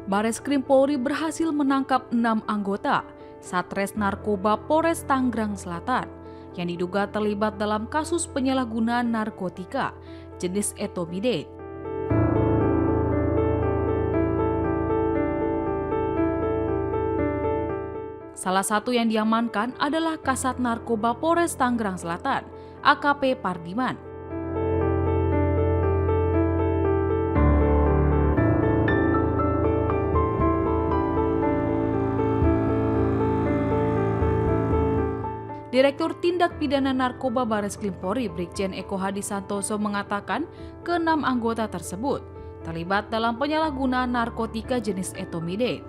Bareskrim Polri berhasil menangkap 6 anggota Satres Narkoba Polres Tangerang Selatan yang diduga terlibat dalam kasus penyalahgunaan narkotika jenis etomidate. Salah satu yang diamankan adalah Kasat Narkoba Polres Tangerang Selatan, AKP Pardiman. Direktur Tindak Pidana Narkoba Bareskrim Polri Brigjen Eko Hadi Santoso mengatakan ke-6 anggota tersebut terlibat dalam penyalahgunaan narkotika jenis etomidate.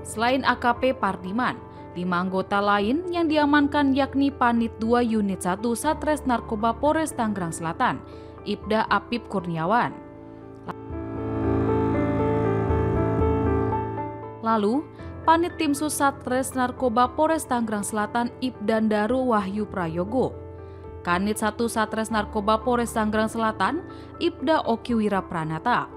Selain AKP Pardiman, 5 anggota lain yang diamankan yakni Panit 2 Unit 1 Satres Narkoba Polres Tangerang Selatan, Ibda Apip Kurniawan. Lalu, Panit Tim Sus Satres Narkoba Polres Tangerang Selatan Ibdan Daru Wahyu Prayogo, Kanit 1 Satres Narkoba Polres Tangerang Selatan Ibda Okiwira Pranata.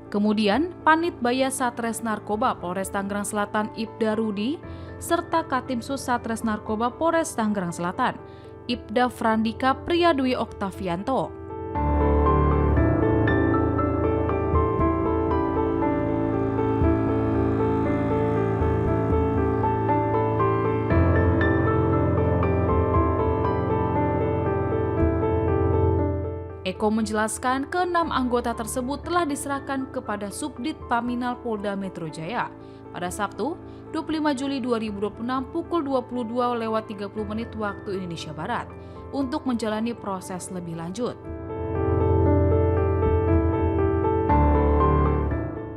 Kemudian, Panit Baya Satres Narkoba Polres Tangerang Selatan Ibda Rudi, serta Katimsus Satres Narkoba Polres Tangerang Selatan Ibda Frandika Priyadwi Oktavianto. Eko menjelaskan ke-6 anggota tersebut telah diserahkan kepada Subdit Paminal Polda Metro Jaya pada Sabtu 25 Juli 2026 pukul 22:30 waktu Indonesia Barat untuk menjalani proses lebih lanjut.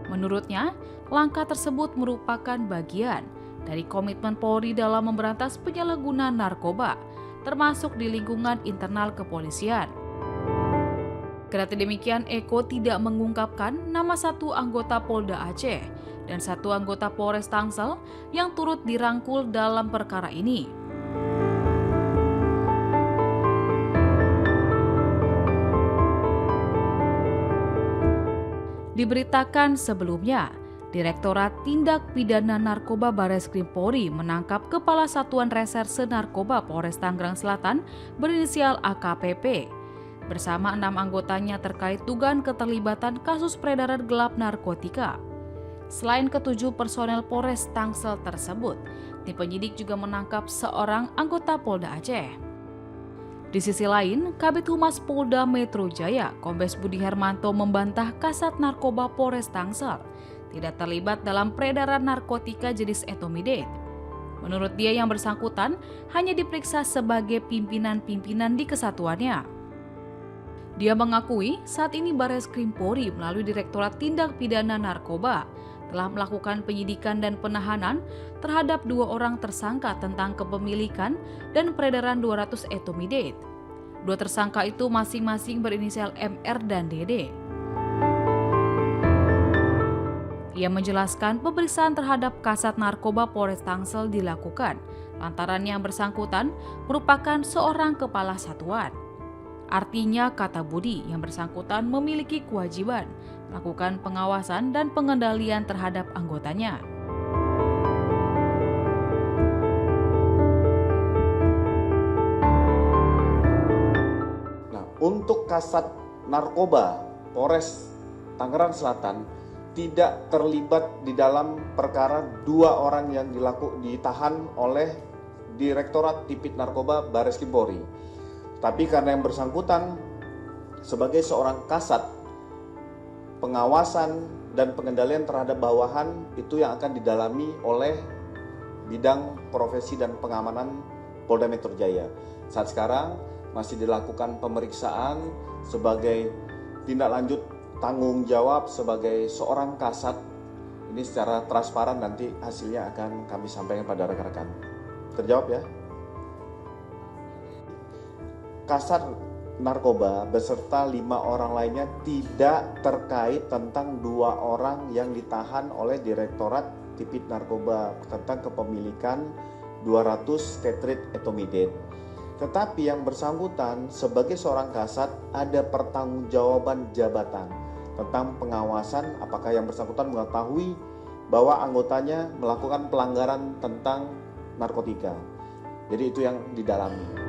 Menurutnya, langkah tersebut merupakan bagian dari komitmen Polri dalam memberantas penyalahgunaan narkoba, termasuk di lingkungan internal kepolisian. Kendati demikian, Eko tidak mengungkapkan nama satu anggota Polda Aceh dan satu anggota Polres Tangsel yang turut dirangkul dalam perkara ini. Diberitakan sebelumnya, Direktorat Tindak Pidana Narkoba Bareskrim Polri menangkap Kepala Satuan Reserse Narkoba Polres Tangerang Selatan berinisial AKPP bersama 6 anggotanya terkait dugaan keterlibatan kasus peredaran gelap narkotika. Selain ke-7 personel Polres Tangsel tersebut, tim penyidik juga menangkap seorang anggota Polda Aceh. Di sisi lain, Kabid Humas Polda Metro Jaya, Kombes Budi Hermanto membantah Kasat Narkoba Polres Tangsel tidak terlibat dalam peredaran narkotika jenis etomidate. Menurut dia, yang bersangkutan hanya diperiksa sebagai pimpinan-pimpinan di kesatuannya. Dia mengakui saat ini Bareskrim Polri melalui Direktorat Tindak Pidana Narkoba telah melakukan penyidikan dan penahanan terhadap 2 orang tersangka tentang kepemilikan dan peredaran 200 etomidate. 2 tersangka itu masing-masing berinisial MR dan DD. Ia menjelaskan pemeriksaan terhadap Kasat Narkoba Polres Tangsel dilakukan lantaran yang bersangkutan merupakan seorang kepala satuan. Artinya, kata Budi, yang bersangkutan memiliki kewajiban melakukan pengawasan dan pengendalian terhadap anggotanya. Nah, untuk Kasat Narkoba Polres Tangerang Selatan tidak terlibat di dalam perkara 2 orang yang ditahan oleh Direktorat Tipit Narkoba Bareskrim Polri. Tapi karena yang bersangkutan sebagai seorang kasat, pengawasan dan pengendalian terhadap bawahan itu yang akan didalami oleh bidang profesi dan pengamanan Polda Metro Jaya. Saat sekarang masih dilakukan pemeriksaan sebagai tindak lanjut tanggung jawab sebagai seorang kasat. Ini secara transparan, nanti hasilnya akan kami sampaikan pada rekan-rekan. Terjawab ya? Kasat Narkoba beserta 5 orang lainnya tidak terkait tentang 2 orang yang ditahan oleh Direktorat Tipit Narkoba tentang kepemilikan 200 tetrit etomidate. Tetapi yang bersangkutan sebagai seorang kasat ada pertanggungjawaban jabatan tentang pengawasan apakah yang bersangkutan mengetahui bahwa anggotanya melakukan pelanggaran tentang narkotika. Jadi itu yang didalami.